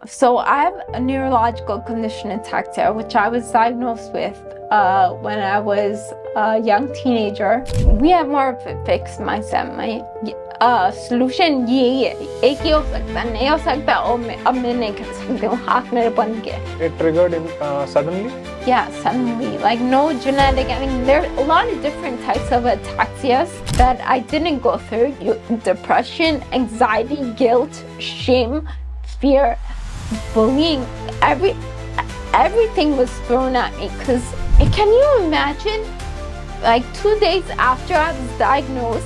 So I have a neurological condition, ataxia, which I was diagnosed with when I was a young teenager. We have more of a fixed mindset. My solution ये एक ही हो सकता है, नहीं हो सकता अब मैं नहीं कर सकती हूँ, हाथ मेरे बन गए. It triggered suddenly? Yeah, suddenly. Like no genetic, I mean, there are a lot of different types of ataxias that I didn't go through. Depression, anxiety, guilt, shame, fear, bullying, everything was thrown at me. Because can you imagine, like 2 days after I was diagnosed,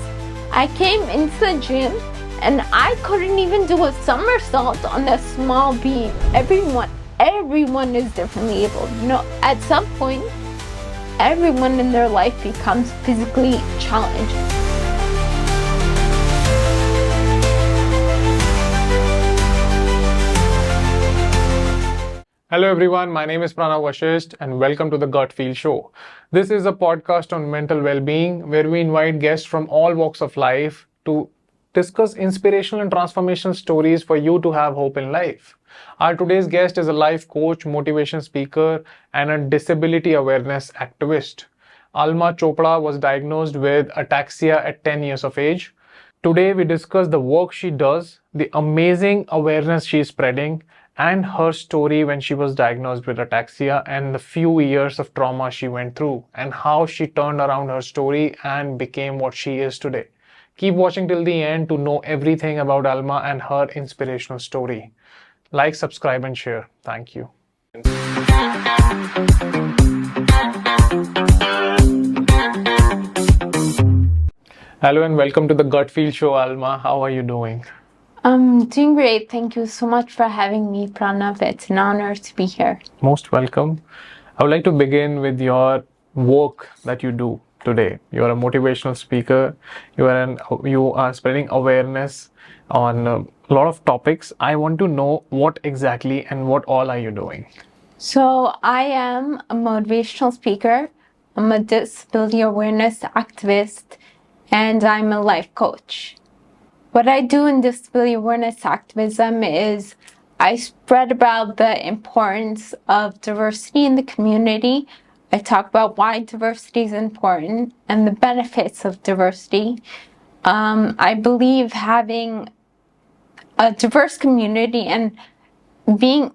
I came into the gym and I couldn't even do a somersault on a small beam. Everyone is differently able. You know, at some point, everyone in their life becomes physically challenged. Hello everyone, my name is Pranav Vashisht and welcome to the Gut Feel Show. This is a podcast on mental well-being where we invite guests from all walks of life to discuss inspirational and transformational stories for you to have hope in life. Our today's guest is a life coach, motivation speaker, and a disability awareness activist. Alma Chopra was diagnosed with ataxia at 10 years of age. Today we discuss the work she does, the amazing awareness she is spreading, and her story when she was diagnosed with ataxia and the few years of trauma she went through and how she turned around her story and became what she is today. Keep watching till the end to know everything about Alma and her inspirational story. Like, subscribe and share. Thank you. Hello and welcome to the Gut Feel Show, Alma. How are you doing? I'm doing great. Thank you so much for having me, Pranav. It's an honor to be here. Most welcome. I would like to begin with your work that you do today. You're a motivational speaker. You are spreading awareness on a lot of topics. I want to know what exactly and what all are you doing? So I am a motivational speaker. I'm a disability awareness activist, and I'm a life coach. What I do in disability awareness activism is I spread about the importance of diversity in the community. I talk about why diversity is important and the benefits of diversity. I believe having a diverse community and being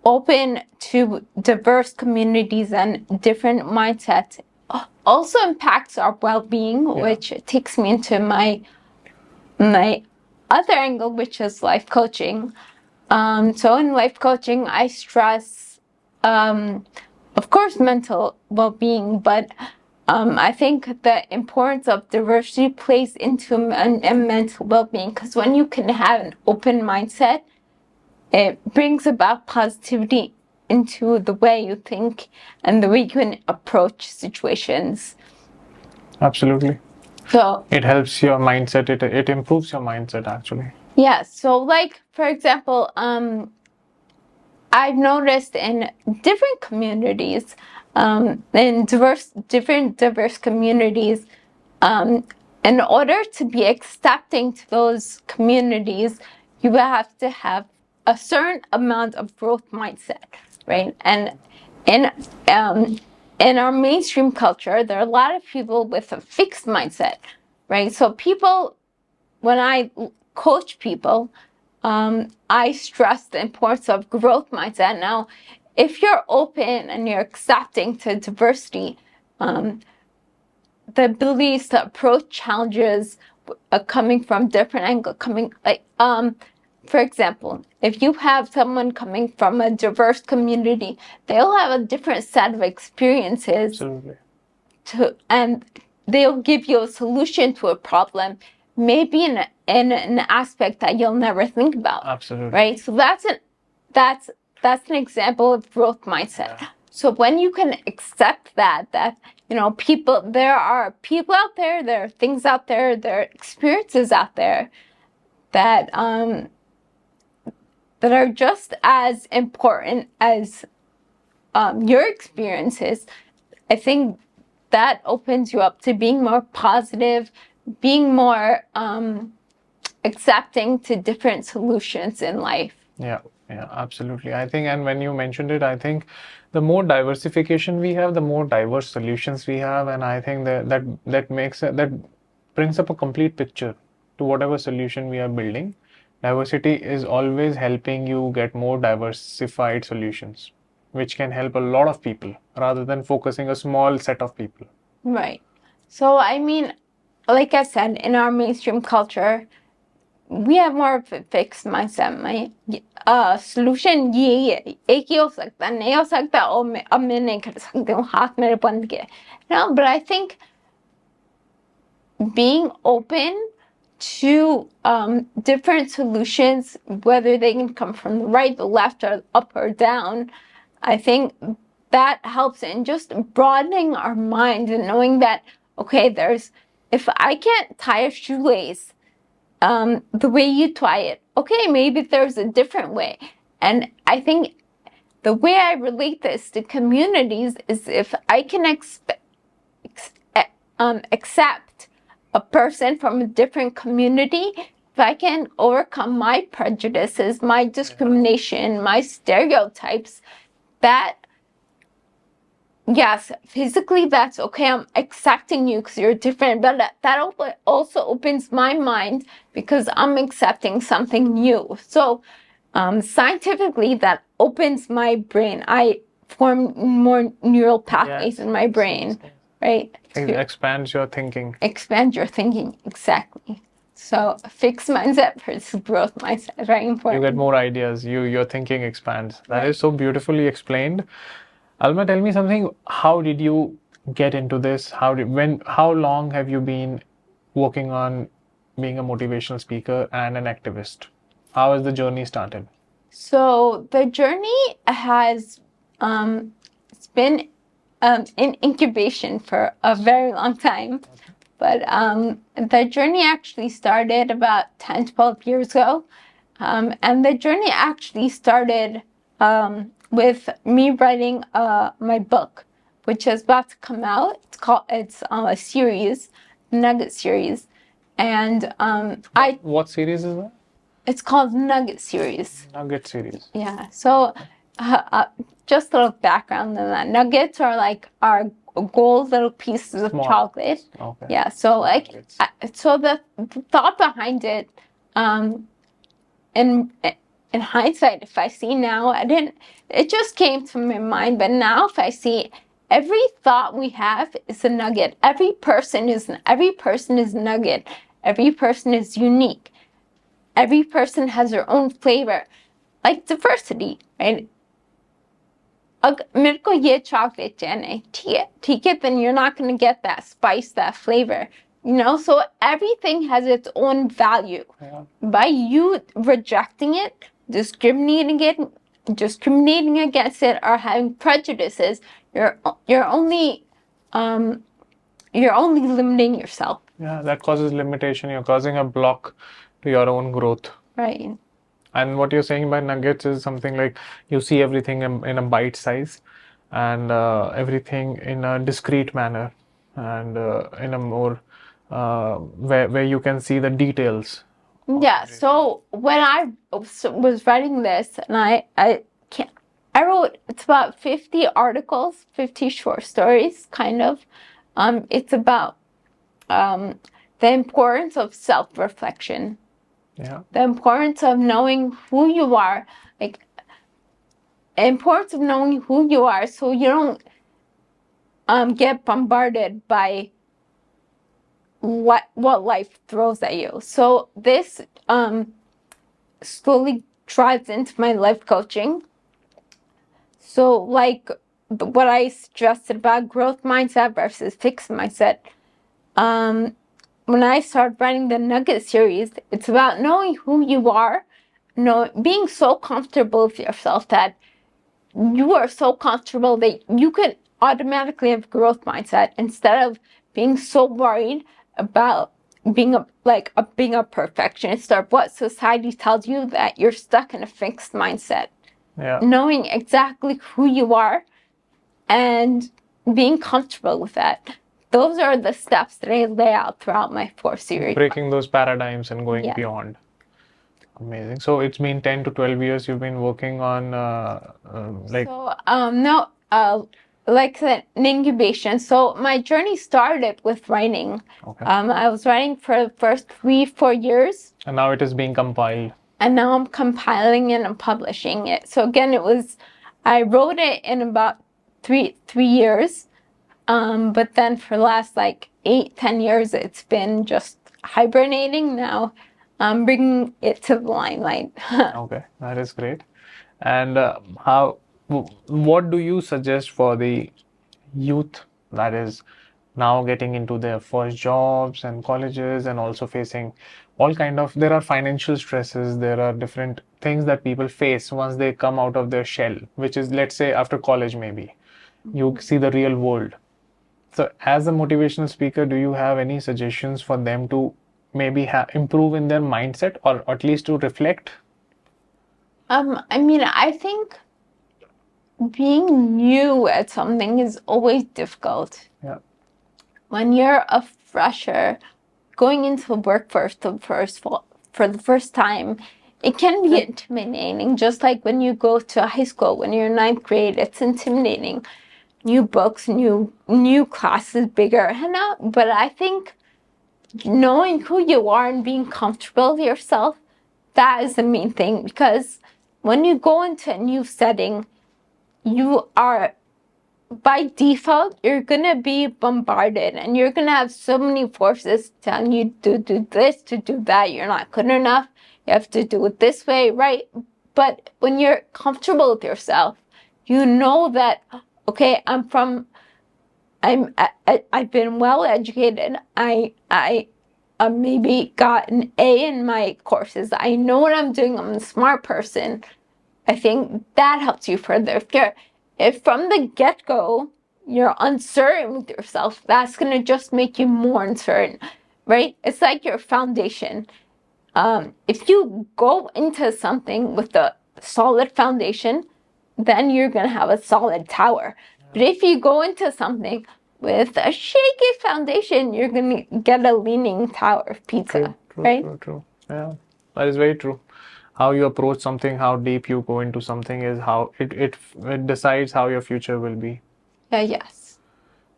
open to diverse communities and different mindsets also impacts our well-being, which takes me into my other angle, which is life coaching. So in life coaching, I stress, of course, mental well-being, but I think the importance of diversity plays into mental well-being, because when you can have an open mindset, it brings about positivity into the way you think and the way you can approach situations. Absolutely. So it helps your mindset. It improves your mindset actually. Yeah. So like, for example, I've noticed in different communities, in different diverse communities, in order to be accepting to those communities, you have to have a certain amount of growth mindset, right? And in our mainstream culture, there are a lot of people with a fixed mindset, right? So people, when I coach people, I stress the importance of growth mindset. Now, if you're open and you're accepting to diversity, the abilities to approach challenges coming from different angles, for example, if you have someone coming from a diverse community, they'll have a different set of experiences. Absolutely. And they'll give you a solution to a problem, maybe in an aspect that you'll never think about. Absolutely. Right? So that's an example of growth mindset. Yeah. So when you can accept that you know, there are people out there, there are things out there, there are experiences out there that are just as important as your experiences, I think that opens you up to being more positive, being more accepting to different solutions in life. Yeah. Yeah, absolutely. I think, and when you mentioned it, I think the more diversification we have, the more diverse solutions we have, and I think that brings up a complete picture to whatever solution we are building. Diversity is always helping you get more diversified solutions, which can help a lot of people rather than focusing a small set of people. Right. So, I mean, like I said, in our mainstream culture, we have more of a fixed mindset. My solution ये है, एक ही हो सकता है, नहीं हो सकता, और अब मैं नहीं कर सकती हूँ, हाथ मेरे बंद के. No, but I think being open to different solutions, whether they can come from the right, the left, or up or down, I think that helps in just broadening our mind and knowing that, okay, if I can't tie a shoelace the way you tie it, okay, maybe there's a different way. And I think the way I relate this to communities is if I can accept a person from a different community, if I can overcome my prejudices, my discrimination, my stereotypes, that, yes, physically that's okay, I'm accepting you because you're different, but that also opens my mind because I'm accepting something new. So scientifically, that opens my brain. I form more neural pathways in my brain, right? It expands your thinking. Expand your thinking, exactly. So fixed mindset versus growth mindset, very important. You get more ideas. Your thinking expands. That is so beautifully explained. Alma, tell me something. How did you get into this? How long have you been working on being a motivational speaker and an activist? How has the journey started? So the journey has it's been in incubation for a very long time, but the journey actually started about 10, 12 years ago, and the journey actually started with me writing my book, which is about to come out. It's a series, Nugget series, and What series is that? it's called Nugget series. Nugget series. Yeah. So, just a little background on that. Nuggets are like our gold little pieces of Small. chocolate. Okay. Yeah. So Nuggets. so the thought behind it, in hindsight, if I see now, it just came to my mind. But now, if I see, every thought we have is a nugget. Every person is nugget. Every person is unique. Every person has their own flavor, like diversity, right? मेरे को ये chocolate चाहिए, ठीक है, then you're not going to get that spice, that flavor, so everything has its own value. Yeah. By you rejecting it, discriminating against it, or having prejudices, you're only limiting yourself. Yeah, that causes limitation. You're causing a block to your own growth. Right. And what you're saying by nuggets is something like you see everything in a bite size and everything in a discrete manner and in a more where you can see the details. Yeah. So when I was writing this, and I wrote, it's about 50 articles, 50 short stories, kind of. It's about the importance of self-reflection. Yeah. The importance of knowing who you are, like the importance of knowing who you are, so you don't get bombarded by what life throws at you. So this slowly drives into my life coaching. So like what I suggested about growth mindset versus fixed mindset. When I started writing the Nugget series, it's about knowing who you are, being so comfortable with yourself that you are so comfortable that you can automatically have growth mindset instead of being so worried about being a perfectionist or what society tells you that you're stuck in a fixed mindset. Yeah. Knowing exactly who you are and being comfortable with that. Those are the steps that I lay out throughout my 4 series. Breaking those paradigms and going beyond. Amazing. So it's been 10 to 12 years you've been working on So, no, like an incubation. So my journey started with writing. okay. I was writing for the first 3-4 years, And now it is being compiled. and now I'm compiling it and publishing it. So again, I wrote it in about three years, but then for the last like 8-10 years, it's been just hibernating. Now I'm bringing it to the limelight. Okay, that is great. And what do you suggest for the youth that is now getting into their first jobs and colleges and also facing all kind of, there are financial stresses, there are different things that people face once they come out of their shell, which is, let's say, after college maybe. You see the real world. So as a motivational speaker, do you have any suggestions for them to maybe improve in their mindset, or at least to reflect? I mean, I think being new at something is always difficult. Yeah. When you're a fresher going into the workforce for the first time, it can be intimidating. Just like when you go to high school, when you're in 9th grade, it's intimidating. New books, new classes, bigger. But I think knowing who you are and being comfortable with yourself, that is the main thing. Because when you go into a new setting, you are, by default, you're going to be bombarded, and you're going to have so many forces telling you to do this, to do that. You're not good enough. You have to do it this way, right? But when you're comfortable with yourself, you know that, okay, I've been well educated. I maybe got an A in my courses. I know what I'm doing. I'm a smart person. I think that helps you further. If from the get-go you're uncertain with yourself, that's going to just make you more uncertain, right? It's like your foundation. If you go into something with a solid foundation, then you're going to have a solid tower. But if you go into something with a shaky foundation, you're going to get a leaning tower of pizza, right? True. Yeah, that is very true. How you approach something, how deep you go into something is how it decides how your future will be. Yes.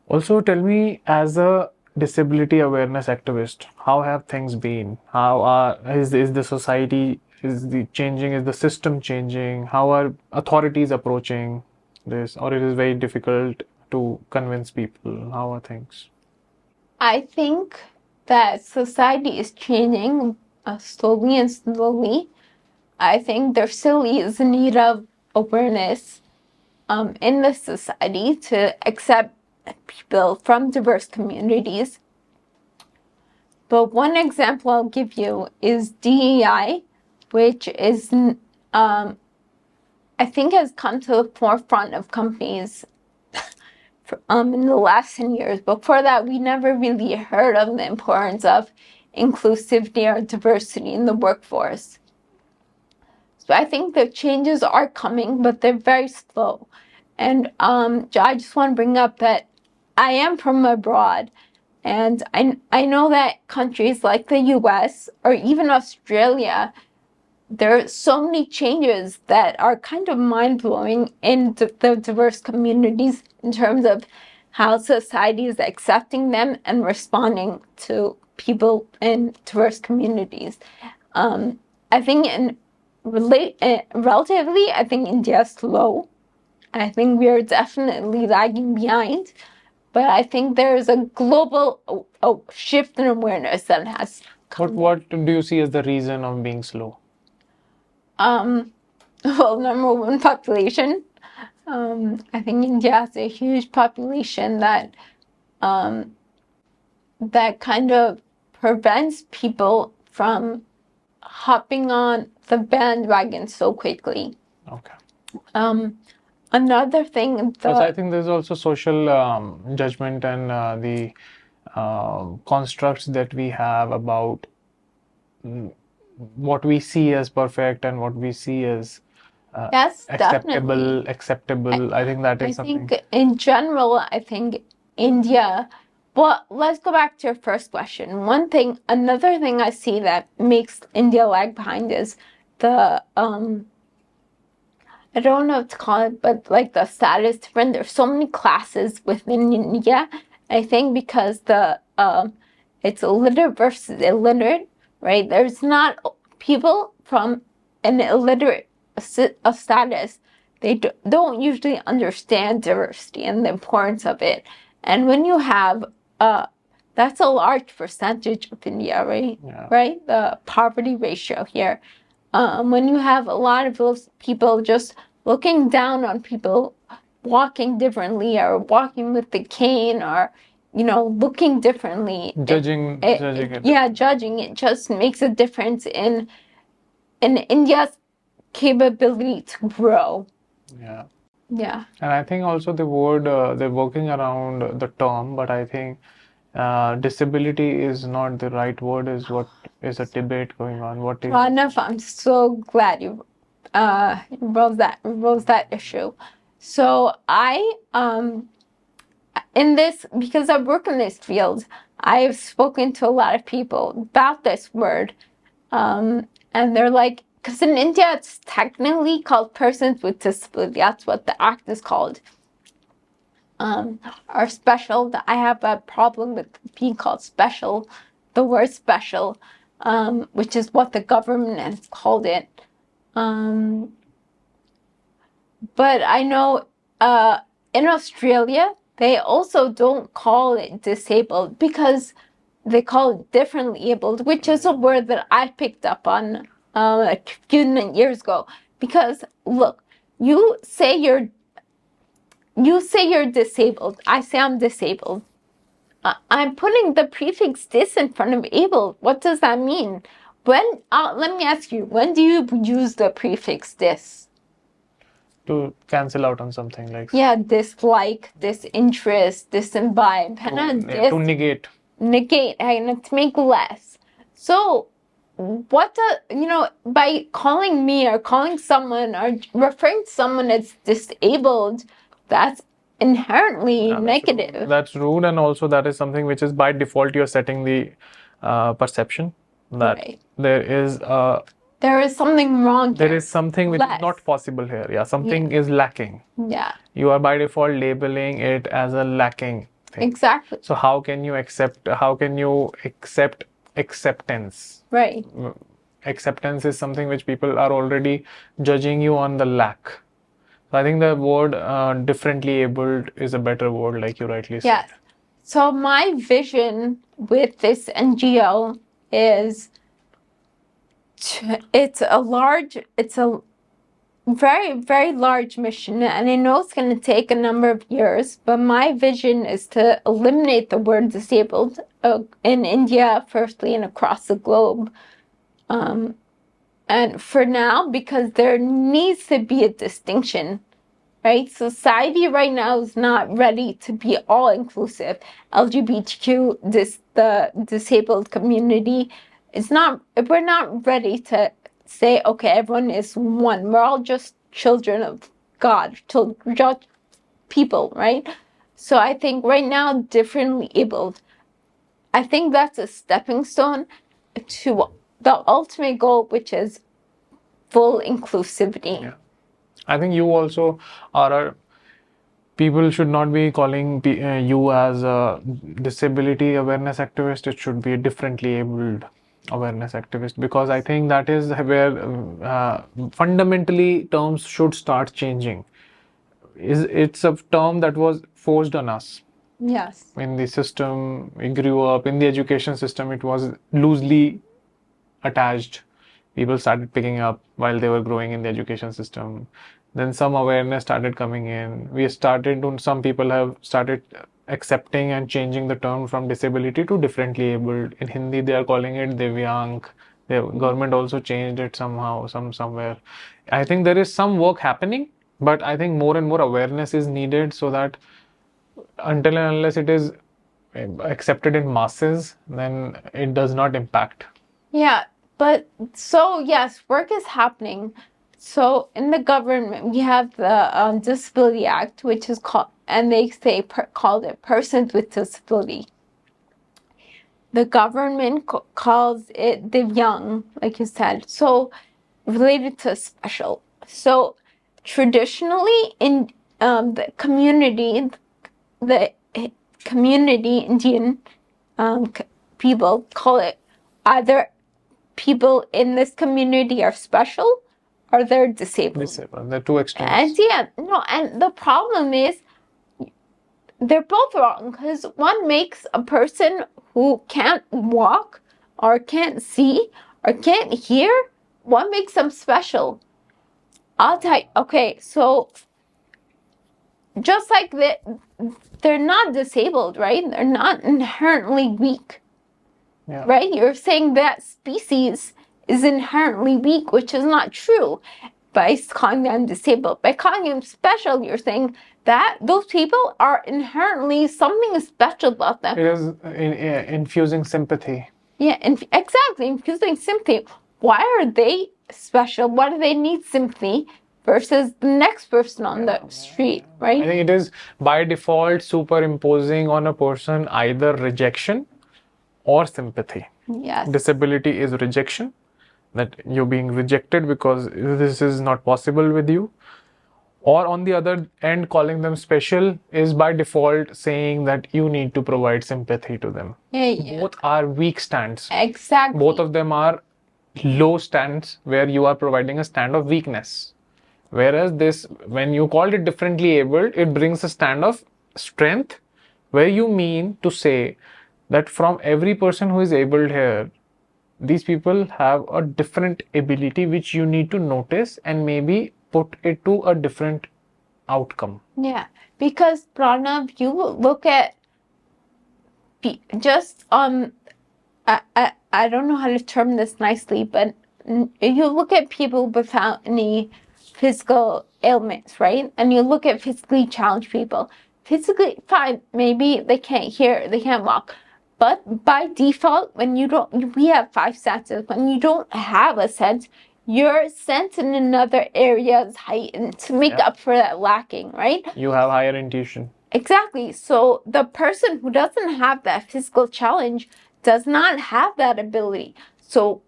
Also, tell me, as a disability awareness activist, how have things been? How is the society changing? Is the system changing? How are authorities approaching this? Or it is very difficult to convince people? How are things? I think that society is changing slowly and slowly. I think there still is a need of awareness in the society to accept people from diverse communities. But one example I'll give you is DEI, which is, I think, has come to the forefront of companies in the last 10 years. Before that, we never really heard of the importance of inclusivity or diversity in the workforce. So I think the changes are coming, but they're very slow. And I just want to bring up that I am from abroad, and I know that countries like the US or even Australia, there are so many changes that are kind of mind-blowing in the diverse communities in terms of how society is accepting them and responding to people in diverse communities. I think relatively, I think India is slow. I think we are definitely lagging behind, but I think there is a global shift in awareness that has come. What do you see as the reason of being slow? Well, number one, population. I think India has a huge population that kind of prevents people from hopping on the bandwagon so quickly. Okay. Another thing, I think there's also social judgment and the constructs that we have about what we see as perfect and what we see as yes, definitely acceptable. I think that is something. I think in general, I think India Well, let's go back to your first question. Another thing I see that makes India lag behind is the I don't know what to call it, but like the status different. There's so many classes within India. I think because it's illiterate versus illiterate, right? There's not people from an illiterate status. They don't usually understand diversity and the importance of it. And when you have that's a large percentage of India, right? Yeah. Right? The poverty ratio here. When you have a lot of those people just looking down on people walking differently or walking with the cane or, looking differently. Judging it. Yeah, judging it just makes a difference in India's capability to grow. Yeah. Yeah. And I think also the word, they're working around the term, but I think disability is not the right word, is what is a debate going on. What is Pranav, I'm so glad you rose that issue. So I in this, because I work in this field, I've spoken to a lot of people about this word, and they're like, because in India it's technically called persons with disability. That's what the act is called. Or special. I have a problem with being called special, the word special, which is what the government has called it. But I know in Australia, they also don't call it disabled because they call it differently abled, which is a word that I picked up on a few years ago. Because look, you say you're disabled. I say I'm disabled. I'm putting the prefix dis in front of able. What does that mean? Let me ask you, when do you use the prefix dis? To cancel out on something like. Yeah, dislike, disinterest, disimbibe. To negate. Negate, and to make less. So, by calling me or calling someone or referring to someone as disabled, that's inherently negative. That's rude, and also that is something which is by default you're setting the perception that there is something wrong here. There is something which is not possible here. Yeah, something is lacking. Yeah. You are by default labeling it as a lacking thing. Exactly. So how can you accept acceptance? Right. Acceptance is something which people are already judging you on the lack. So I think the word differently abled is a better word, like you rightly said. Yes. So my vision with this NGO is it's a very, very large mission, and I know it's going to take a number of years, but my vision is to eliminate the word disabled in India, firstly, and across the globe. And for now, because there needs to be a distinction, right? Society right now is not ready to be all inclusive. LGBTQ, the disabled community, we're not ready to say, okay, everyone is one. We're all just children of God, just people, right? So I think right now, differently abled, I think that's a stepping stone to the ultimate goal, which is full inclusivity. Yeah. I think you also people should not be calling you as a disability awareness activist. It should be a differently abled awareness activist, because I think that is where fundamentally terms should start changing. It's a term that was forced on us. Yes. In the system, we grew up in the education system, it was loosely attached. People started picking up while they were growing in the education system. Then some awareness started coming in. Some people have started accepting and changing the term from disability to differently abled. In Hindi, they are calling it Divyang. The government also changed it somehow, somewhere. I think there is some work happening, but I think more and more awareness is needed, so that until and unless it is accepted in masses, then it does not impact. Yeah, but so yes, work is happening. So in the government, we have the Disability Act, which is called, and they say called it Persons with Disability, the government calls it Divyang, like you said. So related to special. So traditionally in the community Indian people call it either people in this community are special or they're disabled. The two extremes. And and the problem is they're both wrong, because one makes a person who can't walk or can't see or can't hear, one makes them special. I'll tell you, okay, so just like they're not disabled, right? They're not inherently weak, right? You're saying that species is inherently weak, which is not true. By calling them disabled, by calling them special, you're saying that those people are inherently something special about them. It is infusing sympathy. Yeah, exactly, infusing sympathy. Why are they special? Why do they need sympathy versus the next person on the street, right? I think it is by default superimposing on a person either rejection or sympathy. Yes. Disability is rejection, that you're being rejected because this is not possible with you. Or on the other end, calling them special is by default saying that you need to provide sympathy to them. Yeah. Both are weak stands. Exactly. Both of them are low stands where you are providing a stand of weakness. Whereas this, when you called it differently abled, it brings a stand of strength, where you mean to say that from every person who is abled here, these people have a different ability which you need to notice and maybe put it to a different outcome. Yeah, because Pranav, you look at just I don't know how to term this nicely, but you look at people without any physical ailments, right? And you look at physically challenged people. Physically fine, maybe they can't hear, they can't walk. But by default, when we have 5 senses. When you don't have a sense, your sense in another area is heightened to make up for that lacking, right? You have higher intuition. Exactly. So the person who doesn't have that physical challenge does not have that ability. So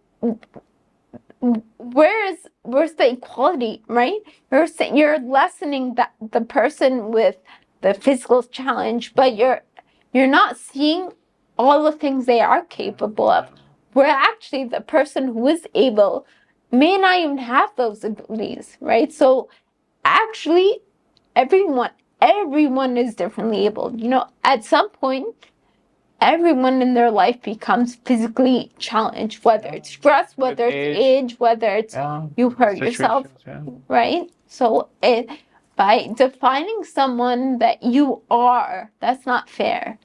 where's the equality, right? You're lessening the person with the physical challenge, but you're not seeing all the things they are capable of. Where actually the person who is able may not even have those abilities, right? So actually everyone is differently able. At some point, everyone in their life becomes physically challenged, whether it's stress, whether it's age, whether it's you hurt yourself, right? So by defining someone that you are, that's not fair.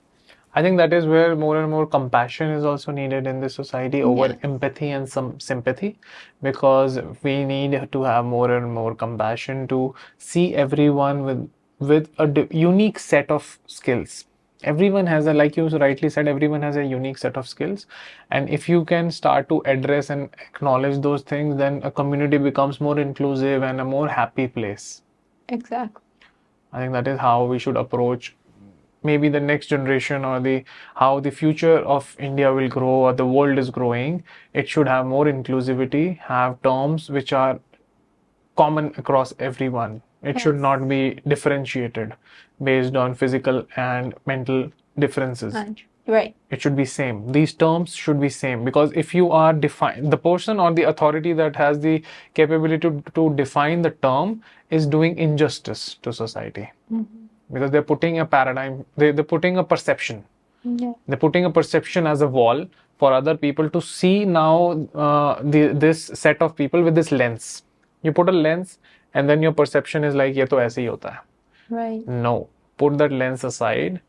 I think that is where more and more compassion is also needed in this society over empathy and some sympathy, because we need to have more and more compassion to see everyone with a unique set of skills. Everyone has like you rightly said, everyone has a unique set of skills. And if you can start to address and acknowledge those things, then a community becomes more inclusive and a more happy place. Exactly. I think that is how we should approach maybe the next generation, or how the future of India will grow, or the world is growing. It should have more inclusivity, have terms which are common across everyone. It should not be differentiated based on physical and mental differences. Right. It should be same. These terms should be same, because if you are the person or the authority that has the capability to define the term is doing injustice to society. Because they're putting a paradigm, they're putting a perception. They're putting a perception as a wall for other people to see now this set of people with this lens. You put a lens and then your perception is like, ye to aise hi hota hai. Right. No, put that lens aside,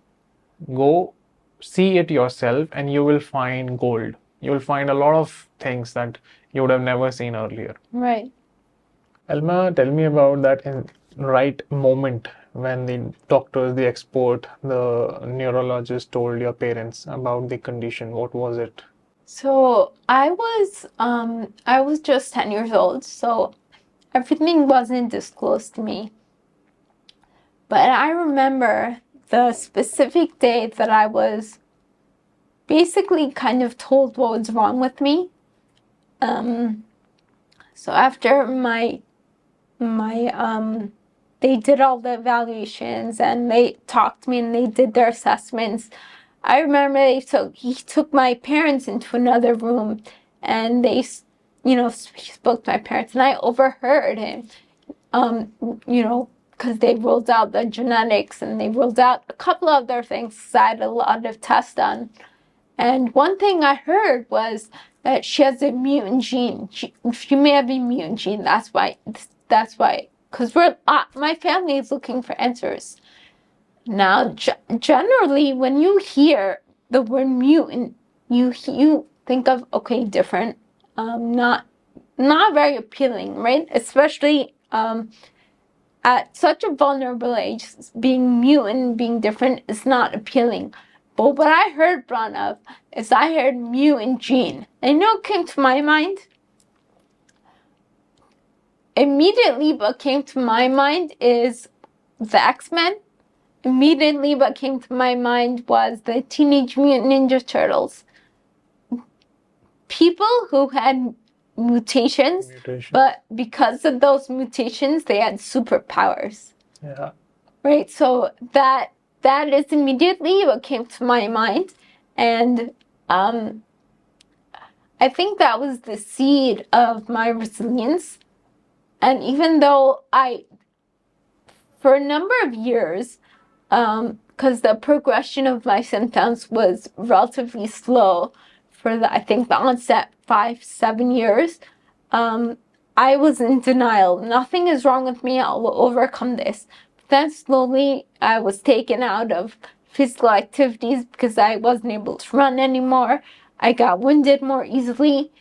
go see it yourself, and you will find gold. You will find a lot of things that you would have never seen earlier. Right. Alma, tell me about that right moment when the doctors, the expert, the neurologist told your parents about the condition. What was it? So I was just 10 years old, so everything wasn't disclosed to me. But I remember the specific day that I was basically kind of told what was wrong with me. So after they did all the evaluations and they talked to me and they did their assessments. I remember he took my parents into another room and he spoke to my parents, and I overheard him, because they ruled out the genetics and they ruled out a couple other things because I had a lot of tests done. And one thing I heard was that she has a mutant gene. She may have a mutant gene. That's why. Because my family is looking for answers. Now, generally, when you hear the word mutant, you think of, okay, different, not very appealing, right? Especially at such a vulnerable age, being mutant, being different is not appealing. But what I heard, Pranav, is I heard mutant gene. And you know what came to my mind? Immediately what came to my mind is the X-Men. Immediately what came to my mind was the Teenage Mutant Ninja Turtles. People who had mutations, but because of those mutations, they had superpowers. Yeah. Right? So that is immediately what came to my mind. And I think that was the seed of my resilience. And even though for a number of years, because the progression of my symptoms was relatively slow for the onset 5-7 years, I was in denial. Nothing is wrong with me. I will overcome this. But then slowly I was taken out of physical activities because I wasn't able to run anymore. I got winded more easily.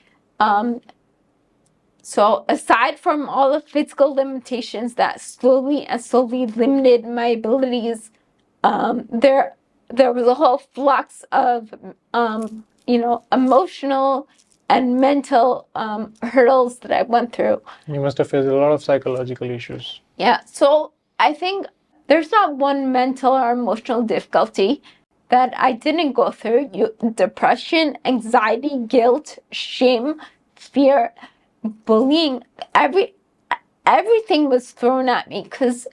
So aside from all the physical limitations that slowly limited my abilities, there was a whole flux of emotional and mental hurdles that I went through. You must have faced a lot of psychological issues. Yeah, so I think there's not one mental or emotional difficulty that I didn't go through. Depression, anxiety, guilt, shame, fear, bullying, everything was thrown at me, because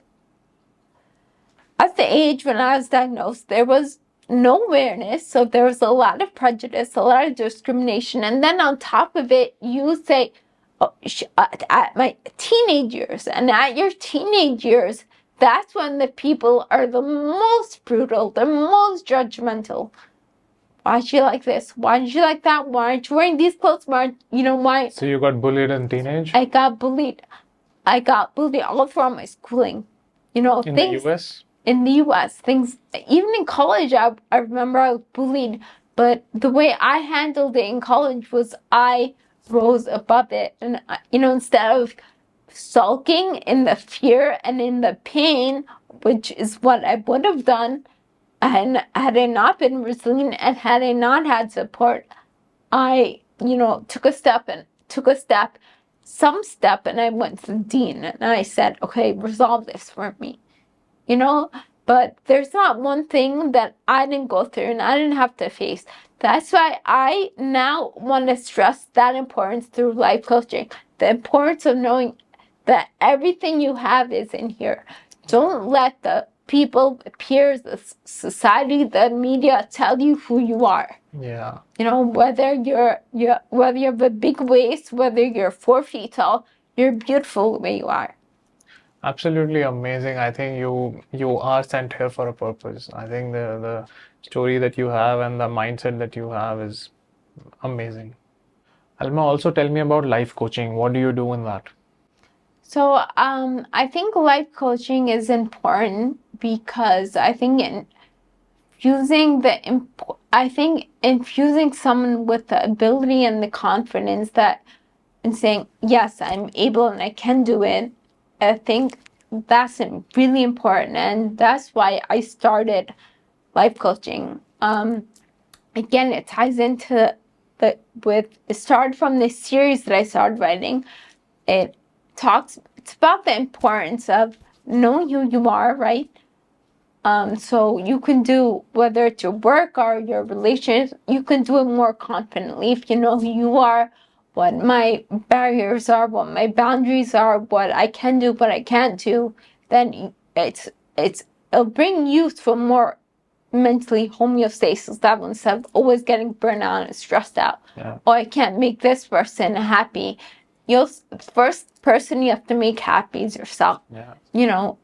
at the age when I was diagnosed, there was no awareness, so there was a lot of prejudice, a lot of discrimination, and then on top of it, you say, at my teenage years, and at your teenage years, that's when the people are the most brutal, the most judgmental. Why is she like this? Why is she like that? Why aren't you wearing these clothes? Why? So you got bullied in teenage? I got bullied all throughout my schooling. In the US? In the US, things, even in college, I remember I was bullied, but the way I handled it in college was I rose above it. And, instead of sulking in the fear and in the pain, which is what I would have done, and had I not been resilient and had I not had support, I, took a step, and I went to the dean and I said, okay, resolve this for me, but there's not one thing that I didn't go through and I didn't have to face. That's why I now want to stress that importance through life coaching, the importance of knowing that everything you have is in here. Don't let the people, the peers, the society, the media tell you who you are. Yeah. Whether whether you have a big waist, whether you're 4 feet tall, you're beautiful the way you are. Absolutely amazing. I think you are sent here for a purpose. I think the story that you have and the mindset that you have is amazing. Alma, also tell me about life coaching. What do you do in that? So I think life coaching is important because I think infusing someone with the ability and the confidence and saying, yes, I'm able and I can do it, I think that's really important, and that's why I started life coaching. Again, it ties into it started from this series that I started writing. It's about the importance of knowing who you are, right? So you can do, whether it's your work or your relations, you can do it more confidently if you know who you are, what my barriers are, what my boundaries are, what I can do, what I can't do. Then it'll bring you to a more mentally homeostasis level instead of always getting burnt out and stressed out. Yeah. Oh, I can't make this person happy. You'll first person you have to make happy is yourself. Yeah. You know,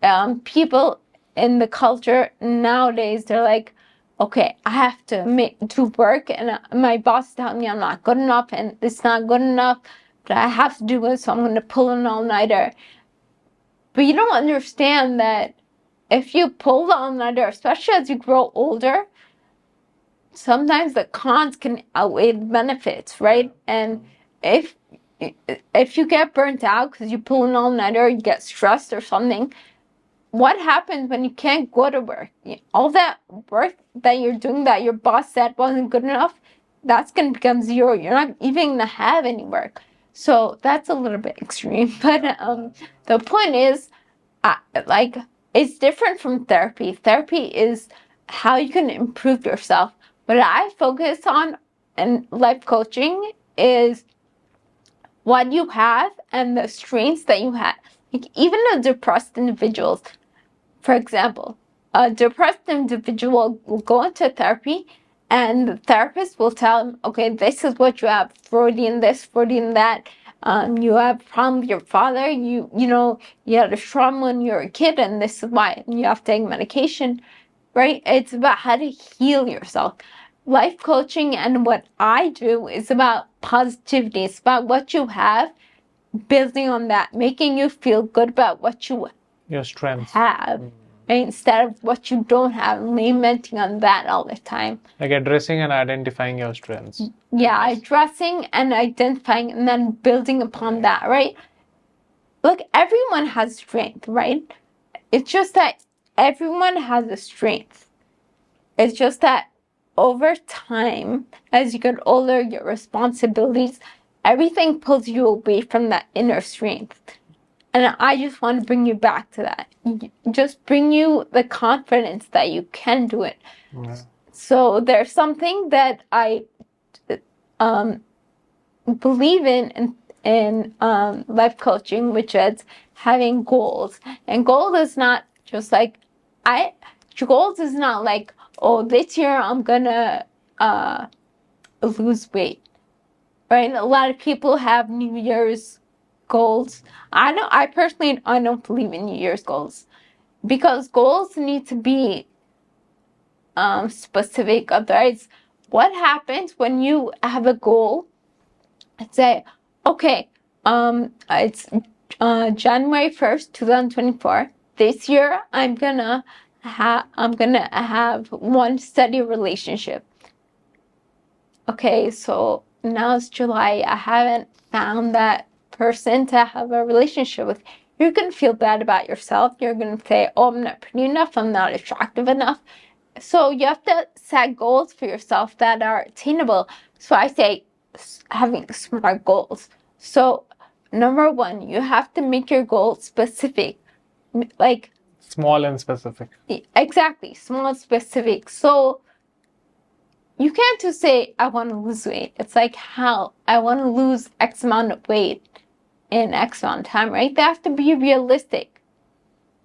people in the culture nowadays, they're like, okay, I have to do work, and my boss is telling me I'm not good enough, and it's not good enough, but I have to do it, so I'm going to pull an all-nighter. But you don't understand that if you pull the all-nighter, especially as you grow older, sometimes the cons can outweigh the benefits, right? And if you get burnt out because you pull an all-nighter, you get stressed or something, what happens when you can't go to work? All that work that you're doing that your boss said wasn't good enough, that's going to become zero. You're not even going to have any work. So that's a little bit extreme. But the point is, it's different from therapy. Therapy is how you can improve yourself. What I focus on in life coaching is what you have and the strengths that you have. Like even a depressed individual, for example, a depressed individual will go into therapy and the therapist will tell him, okay, this is what you have, Freudian this, Freudian that. You have a problem with your father, you had a trauma when you were a kid, and this is why you have to take medication, right? It's about how to heal yourself. Life coaching and what I do is about positivity. It's about what you have, building on that, making you feel good about what you your strengths have, right? Instead of what you don't have, and lamenting on that all the time. Like addressing and identifying your strengths. Yeah, addressing and identifying and then building upon that, right? Look, everyone has strength, right? It's just that everyone has a strength. It's just that over time, as you get older, your responsibilities, everything pulls you away from that inner strength. And I just want to bring you back to that. Just bring you the confidence that you can do it. Yeah. So there's something that I believe in life coaching, which is having goals. And goals is not just like, goals is not like, oh, this year I'm gonna lose weight, right? A lot of people have New Year's goals. I personally don't believe in New Year's goals, because goals need to be specific. Otherwise, what happens when you have a goal and say, okay, it's January 1st, 2024. This year I'm gonna have one steady relationship. Okay, so now it's July. I haven't found that person to have a relationship with. You're going to feel bad about yourself. You're going to say, oh, I'm not pretty enough. I'm not attractive enough. So you have to set goals for yourself that are attainable. So I say having smart goals. So number one, you have to make your goals specific. Like small and specific. Exactly. Small and specific. So you can't just say, I want to lose weight. It's like, how? I want to lose X amount of weight in X amount of time, right? They have to be realistic,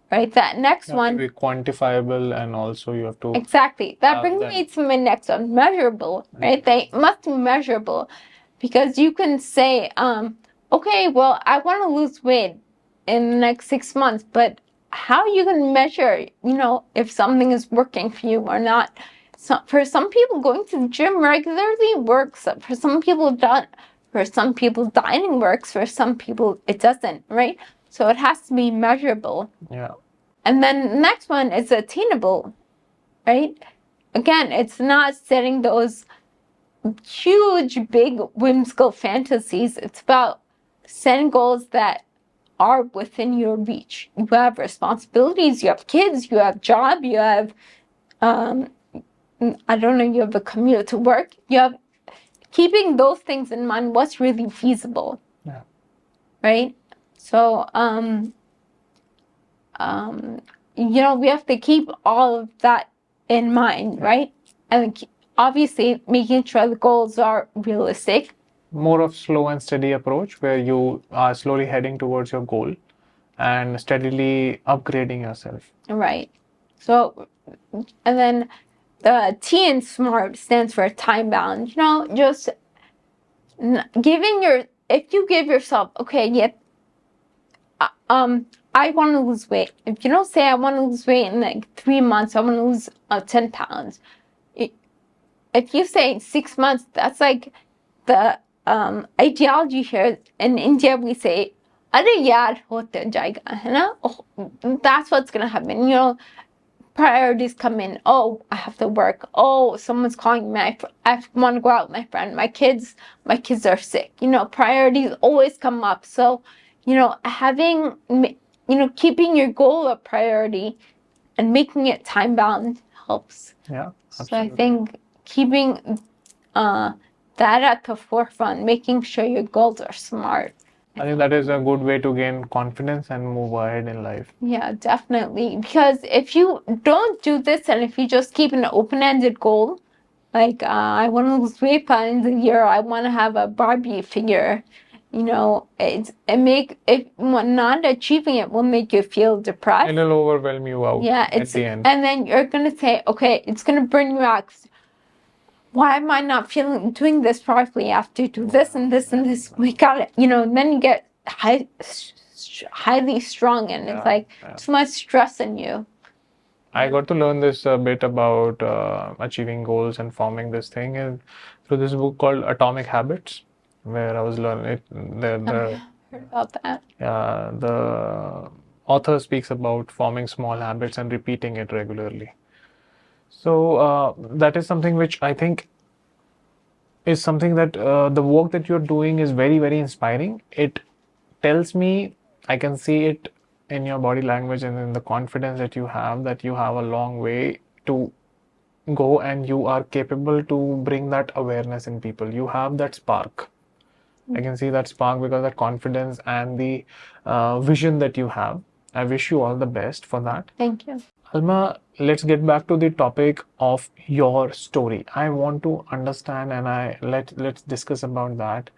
right? That next one. To be quantifiable, and also you have to. Exactly. That brings me to my next one, measurable, right? They must be measurable, because you can say, okay, well, I want to lose weight in the next 6 months, but how are you going to measure, if something is working for you or not? So for some people, going to the gym regularly works. For some people, dining works. For some people, it doesn't, right? So it has to be measurable. Yeah. And then the next one is attainable, right? Again, it's not setting those huge, big, whimsical fantasies. It's about setting goals that are within your reach. You have responsibilities, you have kids, you have job, you have, you have a commute to work. You have keeping those things in mind, what's really feasible. Yeah. Right? So, we have to keep all of that in mind, right? And obviously making sure the goals are realistic. More of slow and steady approach where you are slowly heading towards your goal and steadily upgrading yourself. Right. So, and then the T in SMART stands for time bound. Just if you give yourself, okay, yep, I want to lose weight. If you don't say I want to lose weight in like 3 months, I want to lose 10 pounds. If you say 6 months, that's like the ideology here. In India, we say, "Arey yaar, hote jayega," that's what's gonna happen. Priorities come in. Oh, I have to work. Oh, someone's calling me. I want to go out with my friend. My kids are sick. Priorities always come up. So, keeping your goal a priority and making it time bound helps. Yeah, absolutely. So I think keeping that at the forefront, making sure your goals are SMART. I think that is a good way to gain confidence and move ahead in life. Yeah, definitely. Because if you don't do this and if you just keep an open-ended goal, like I want to lose weight by the end of the year, I want to have a Barbie figure, not achieving it will make you feel depressed. It'll overwhelm you out at the end. And then you're going to say, okay, it's going to burn you out. Why am I not doing this properly? I have to do this and this and this. We got it. Then you get highly strung and it's like too much stress in you. I got to learn this a bit about achieving goals and forming this thing through this book called Atomic Habits, where I was learning it. I've heard about that. The author speaks about forming small habits and repeating it regularly. So that is something which I think is something that the work that you're doing is very, very inspiring. It tells me, I can see it in your body language and in the confidence that you have a long way to go and you are capable to bring that awareness in people. You have that spark. I can see that spark because of that confidence and the vision that you have. I wish you all the best for that. Thank you. Alma, let's get back to the topic of your story. I want to understand and let's discuss about that.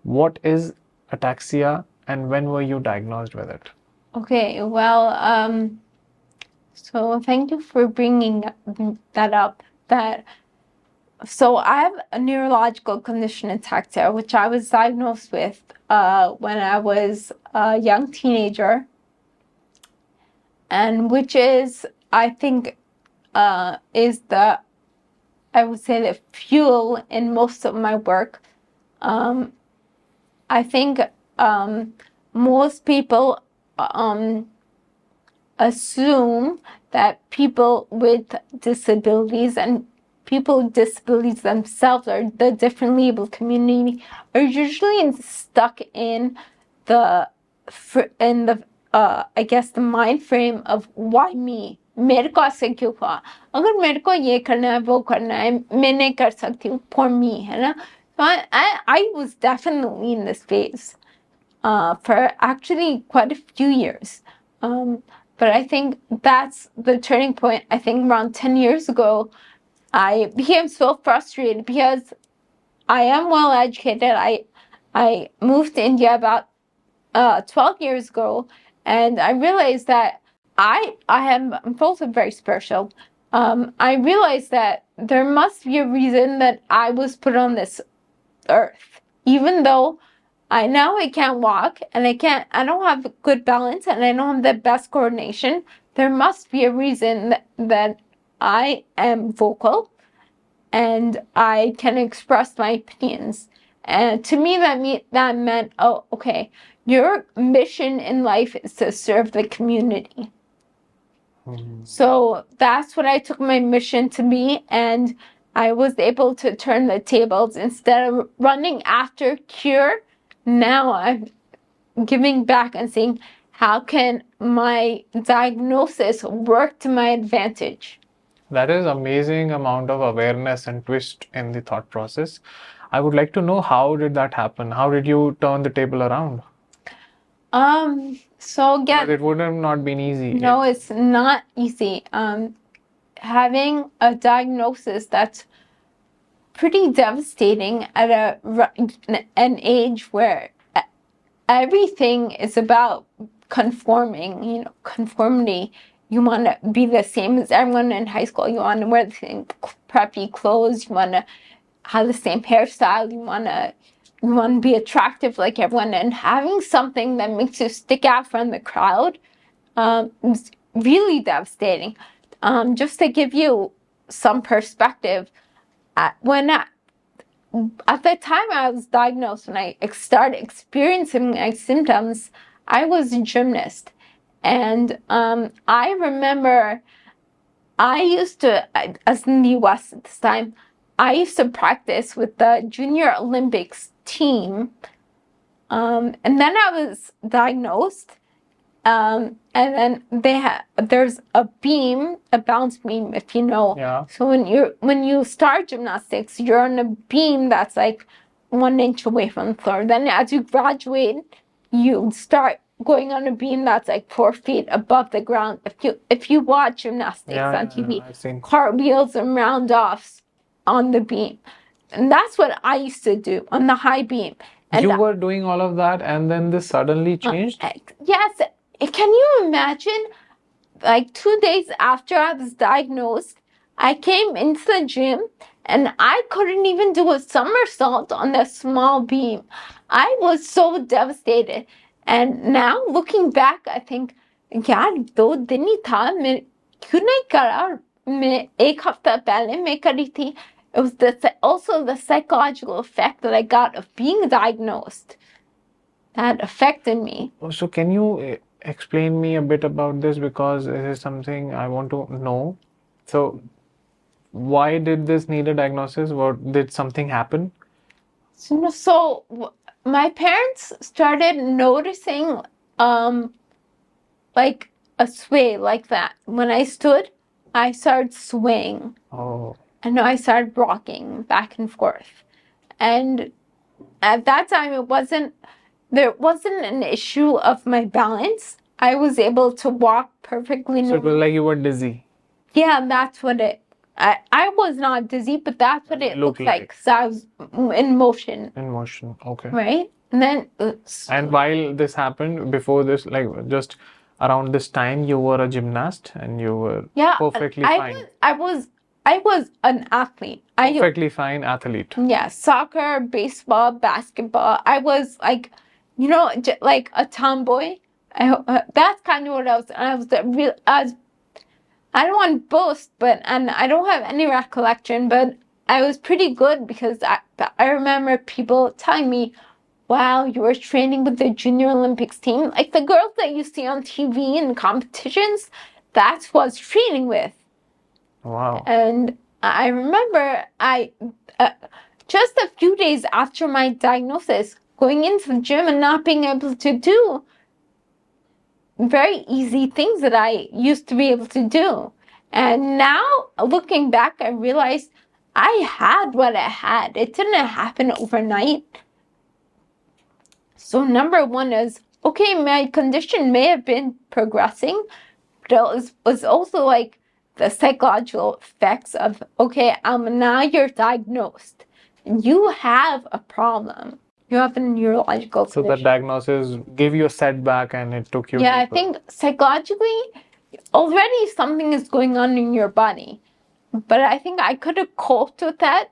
What is ataxia and when were you diagnosed with it? Okay, well, so thank you for bringing that up. So I have a neurological condition, ataxia, which I was diagnosed with when I was a young teenager, and which is, I think, I would say, the fuel in most of my work. I think most people assume that people with disabilities and people with disabilities themselves or the different labeled community are usually stuck in the I guess the mind frame of why me. मेरे को ऐसे क्यों हुआ? अगर मेरे को ये करना है वो करना है मैं नहीं कर सकती हूँ for me है ना? So I was definitely in this phase for actually quite a few years. But I think that's the turning point. I think around 10 years ago, I became so frustrated because I am well educated. I moved to India about 12 years ago, and I realized that I'm also very spiritual. I realized that there must be a reason that I was put on this earth, even though I can't walk and I don't have good balance and I don't have the best coordination. There must be a reason that I am vocal and I can express my opinions. And to me, that meant, oh, okay, your mission in life is to serve the community. Mm-hmm. So that's what I took my mission to be, and I was able to turn the tables. Instead of running after cure, now I'm giving back and saying, how can my diagnosis work to my advantage? That is amazing amount of awareness and twist in the thought process. I would like to know, how did that happen? How did you turn the table around? So But it would have not been easy. No, it's not easy. Having a diagnosis that's pretty devastating at an age where everything is about conforming, conformity. You want to be the same as everyone in high school. You want to wear the same preppy clothes. You want to have the same hairstyle. You want to be attractive like everyone. And having something that makes you stick out from the crowd is really devastating. Just to give you some perspective, at the time I was diagnosed and I started experiencing my symptoms, I was a gymnast. And I remember I used to, as in the US at this time, I used to practice with the Junior Olympics team. And then I was diagnosed. And then there's a beam, a bounce beam, if you know. Yeah. So when you start gymnastics, you're on a beam that's like 1 inch away from the floor. Then as you graduate, you start going on a beam that's like 4 feet above the ground. If you watch gymnastics on TV, I've seen cartwheels and round offs on the beam. And that's what I used to do on the high beam. And you were doing all of that and then this suddenly changed? Yes. Can you imagine, like 2 days after I was diagnosed, I came into the gym and I couldn't even do a somersault on the small beam. I was so devastated. And now looking back, I think, यार 2 दिन ही था, मैं क्यों नहीं करा? मैं 1 हफ्ता पहले मैं करी थी. It was also the psychological effect that I got of being diagnosed that affected me. So can you explain me a bit about this, because this is something I want to know. So why did this need a diagnosis? What did something happen? So my parents started noticing like a sway like that. When I stood, I started swaying. Oh. And I started rocking back and forth. And at that time there wasn't an issue of my balance. I was able to walk perfectly So it was like you were dizzy. Yeah, that's what I was not dizzy, but that's what it looked like. So I was in motion. In motion, okay. Right? And then... And while this happened, before this, like just around this time, you were a gymnast and you were perfectly fine. I was an athlete. Perfectly fine athlete. Yeah, soccer, baseball, basketball. I was like, like a tomboy. That's kind of what I was. I don't want to boast, and I don't have any recollection, but I was pretty good because I remember people telling me, wow, you were training with the Junior Olympics team. Like the girls that you see on TV in competitions, that's what I was training with. Wow. And I remember just a few days after my diagnosis, going into the gym and not being able to do very easy things that I used to be able to do. And now, looking back, I realized I had what I had. It didn't happen overnight. So number one is, okay, my condition may have been progressing, but it was also like the psychological effects of, okay, now you're diagnosed. You have a problem. You have a neurological condition. So the diagnosis gave you a setback and it took you... Yeah, deeper. I think psychologically, already something is going on in your body. But I think I could have coped with that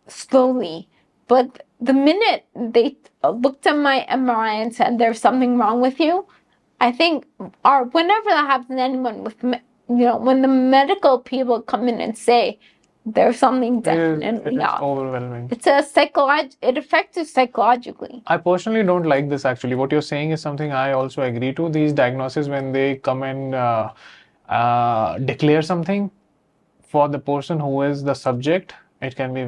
slowly. But the minute they looked at my MRI and said there's something wrong with you, I think, or whenever that happens to anyone with, when the medical people come in and say there's something definitely off. It's overwhelming. It's it affects you psychologically. I personally don't like this actually. What you're saying is something I also agree to. These diagnoses, when they come and declare something for the person who is the subject, it can be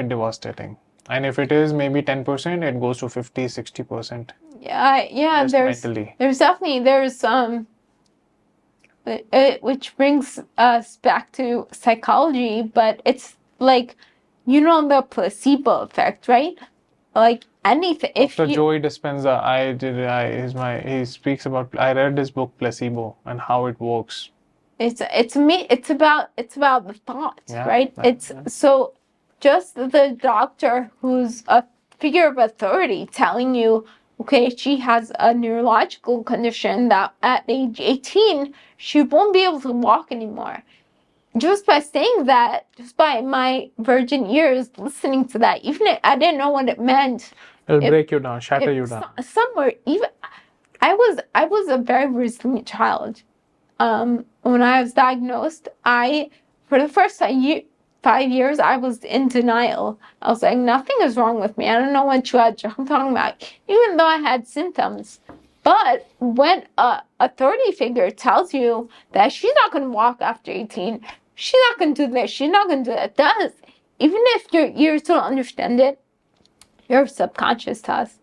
devastating. And if it is maybe 10%, it goes to 50, 60%. Yeah, there's definitely, which brings us back to psychology, but it's like, the placebo effect, right? Like anything. Dr. Joey Dispenza, he speaks about, I read his book Placebo and how it works. It's about the thoughts, Yeah, right? So just the doctor who's a figure of authority telling you, okay, she has a neurological condition that at age 18 she won't be able to walk anymore. Just by saying that, just by my virgin ears listening to that, even if I didn't know what it meant. It'll break you down, shatter you down. Somewhere, even I was a very resilient child. When I was diagnosed, for the first 5 years, I was in denial. I was like, nothing is wrong with me. I don't know what you're talking about, even though I had symptoms. But when a authority figure tells you that she's not going to walk after 18, she's not going to do this, she's not going to do that, does. Even if your ears don't understand it, your subconscious does.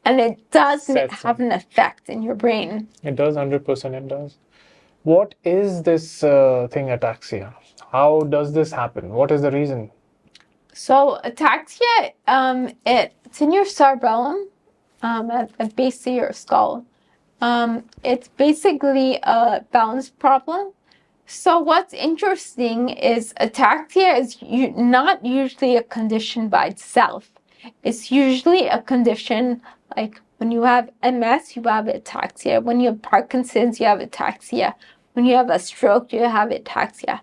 And it does have an effect in your brain. It does, 100% it does. What is this thing, ataxia? How does this happen? What is the reason? So ataxia, it's in your cerebellum, at the base of your skull. It's basically a balance problem. So what's interesting is ataxia is not usually a condition by itself. It's usually a condition like when you have MS, you have ataxia. When you have Parkinson's, you have ataxia. When you have a stroke, you have ataxia.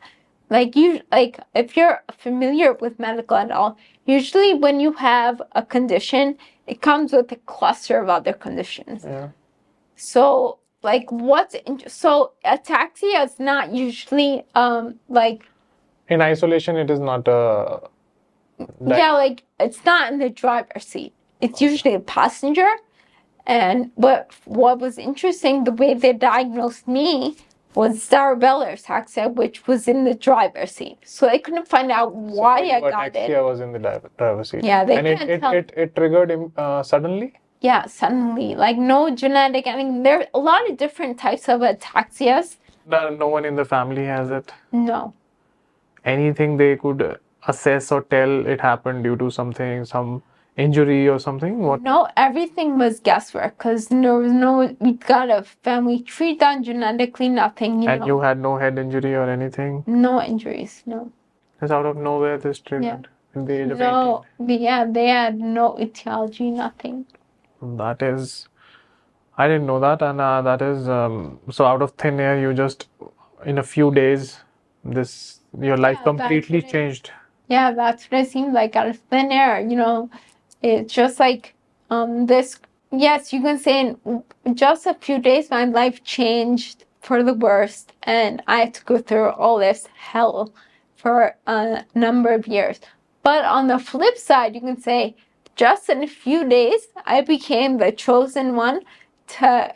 If you're familiar with medical at all, usually when you have a condition, it comes with a cluster of other conditions. Yeah. So so ataxia is not usually in isolation, it is not it's not in the driver's seat. It's usually a passenger. But what was interesting, the way they diagnosed me was cerebellar ataxia, which was in the driver's seat. So they couldn't find out why I got it. Ataxia was in the driver's seat. Yeah, it triggered him suddenly? Yeah, suddenly. Like no genetic, there are a lot of different types of ataxias. No one in the family has it? No. Anything they could assess or tell it happened due to something, some injury or something? What? No, everything was guesswork because we got a family tree done genetically, nothing. You had no head injury or anything? No injuries, no. It's out of nowhere this triggered in the age of 18? Yeah, they had no etiology, nothing. That is, I didn't know that, and that is, so out of thin air, you just, in a few days, your life completely changed. Yeah, that's what it seemed like, out of thin air, It's just like this. Yes, you can say in just a few days, my life changed for the worst, and I had to go through all this hell for a number of years. But on the flip side, you can say just in a few days, I became the chosen one to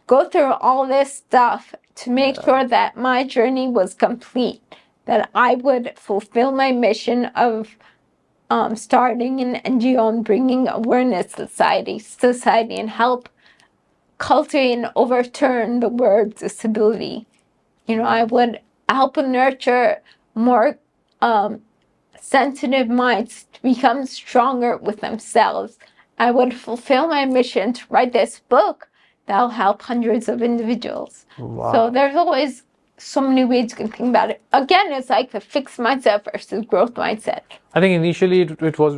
go through all this stuff to make sure that my journey was complete, that I would fulfill my mission of starting an NGO and bringing awareness to society and help cultivate and overturn the word disability. I would help nurture more sensitive minds to become stronger with themselves. I would fulfill my mission to write this book that'll help hundreds of individuals. Wow. So there's always so many ways you can think about it. Again, it's like the fixed mindset versus growth mindset. I think initially it was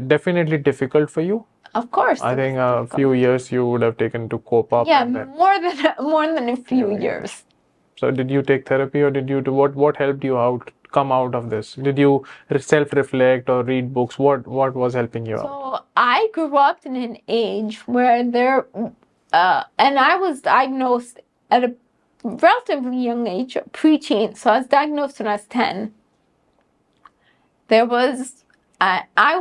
definitely difficult for you. Of course. I think a few years you would have taken to cope up. Yeah, more than a few years. So did you take therapy, or did you do what helped you come out of this? Did you self-reflect or read books? What was helping you out? So I grew up in an age where and I was diagnosed at a relatively young age, preteen. So I was diagnosed when I was 10. I was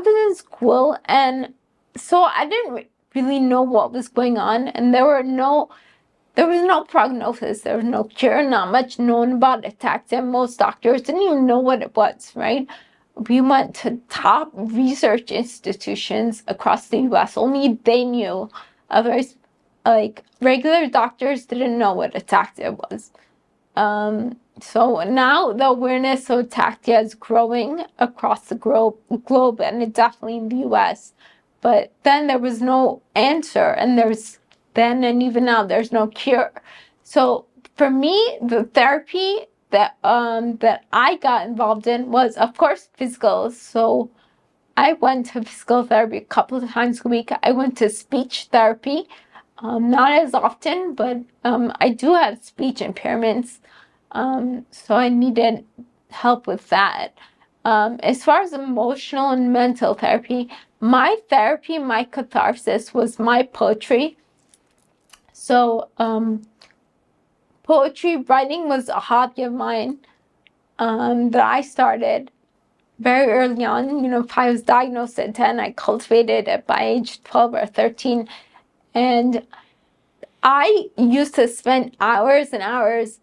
in school, and so I didn't really know what was going on, and there was no prognosis, there was no cure, not much known about ataxia. Most doctors didn't even know what it was, right? We went to top research institutions across the US, only they knew. Others, like regular doctors, didn't know what ataxia was. So now the awareness of ataxia is growing across the globe, and definitely in the US. but then there was no answer, and even now there's no cure. So for me, the therapy that I got involved in was, of course, physical. So I went to physical therapy a couple of times a week. I went to speech therapy, not as often, but I do have speech impairments, so I needed help with that. As far as emotional and mental therapy, my catharsis was my poetry. So poetry writing was a hobby of mine that I started very early on. If I was diagnosed at 10, I cultivated it by age 12 or 13. And I used to spend hours and hours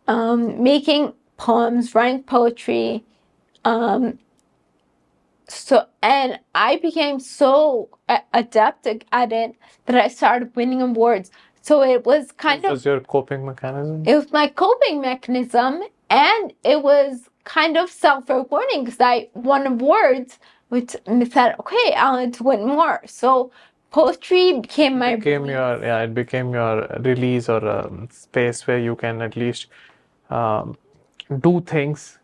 making poems, writing poetry. And I became so adept at it that I started winning awards. So it was It was your coping mechanism? It was my coping mechanism, and it was kind of self-rewarding because I won awards, which said, okay, I want to win more. So poetry became it became your release, or a space where you can at least do things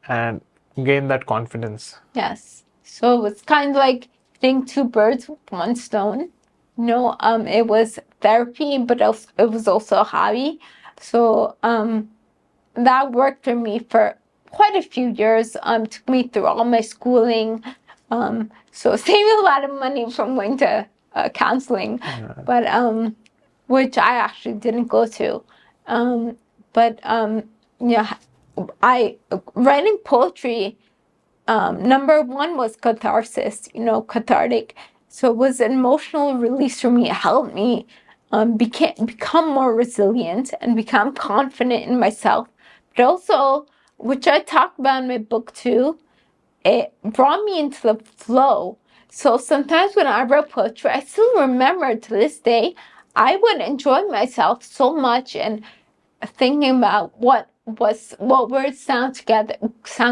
and gain that confidence. Yes. So it was kind of like hitting two birds with one stone. It was therapy, but it was also a hobby. So that worked for me for quite a few years. Took me through all my schooling. So saved a lot of money from going to counseling, but which I actually didn't go to. Writing poetry. Number one was catharsis, cathartic. So it was an emotional release for me. It helped me become more resilient and become confident in myself. But also, which I talk about in my book too, it brought me into the flow. So sometimes when I wrote poetry, I still remember to this day, I would enjoy myself so much and thinking about what words sound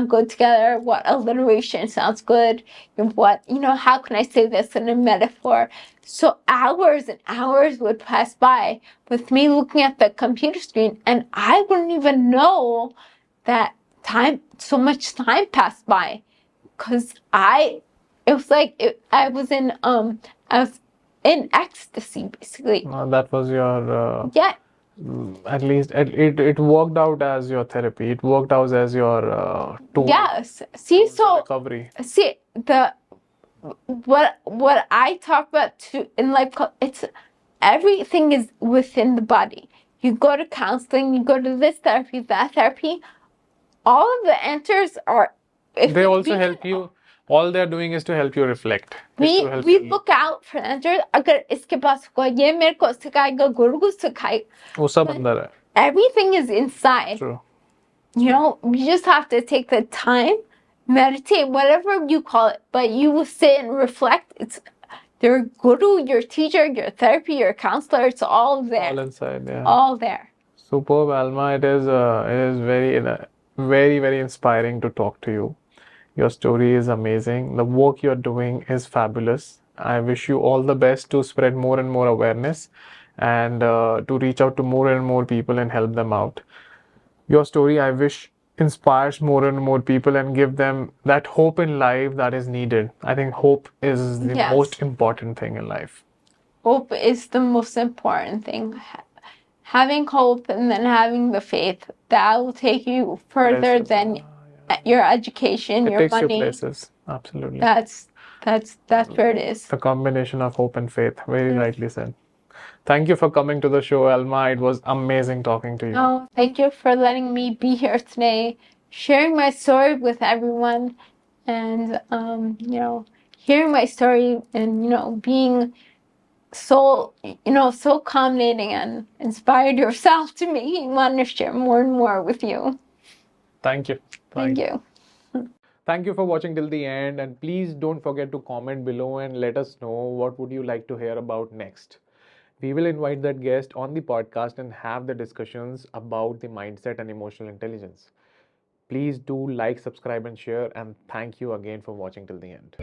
good together, what alliteration sounds good, and how can I say this in a metaphor. So hours and hours would pass by with me looking at the computer screen, and I wouldn't even know that so much time passed by, because I was in ecstasy, basically. That was your yeah. At least it worked out as your therapy. It worked out as your tool. Yes. See, so recovery. See, what I talk about too in life, it's everything is within the body. You go to counseling, you go to this therapy, that therapy. All of the answers are. They also help you. All they're doing is to help you reflect. We look out for answers. अगर इसके पास कोई ये मेरे को सिखाएगा, गुरु को सिखाएगा. वो सब अंदर है. Everything is inside. True. You just have to take the time, meditate, whatever you call it, but you will sit and reflect. It's your guru, your teacher, your therapy, your counselor. It's all there. All inside, yeah. All there. Superb, Alma. It is very, very, very inspiring to talk to you. Your story is amazing. The work you're doing is fabulous. I wish you all the best to spread more and more awareness and to reach out to more and more people and help them out. Your story, I wish, inspires more and more people and give them that hope in life that is needed. I think hope is the most important thing in life. Hope is the most important thing. Having hope and then having the faith, that will take you further than your education, your money. It takes you places. Absolutely. That's where it is. The combination of hope and faith. Very rightly said. Thank you for coming to the show, Alma. It was amazing talking to you. Oh, thank you for letting me be here today, sharing my story with everyone, and hearing my story, and being so accommodating and inspired yourself to make me want to share more and more with you. Thank you. Thank you. Thank you for watching till the end, and please don't forget to comment below and let us know what would you like to hear about next. We will invite that guest on the podcast and have the discussions about the mindset and emotional intelligence. Please do like, subscribe and share, and thank you again for watching till the end.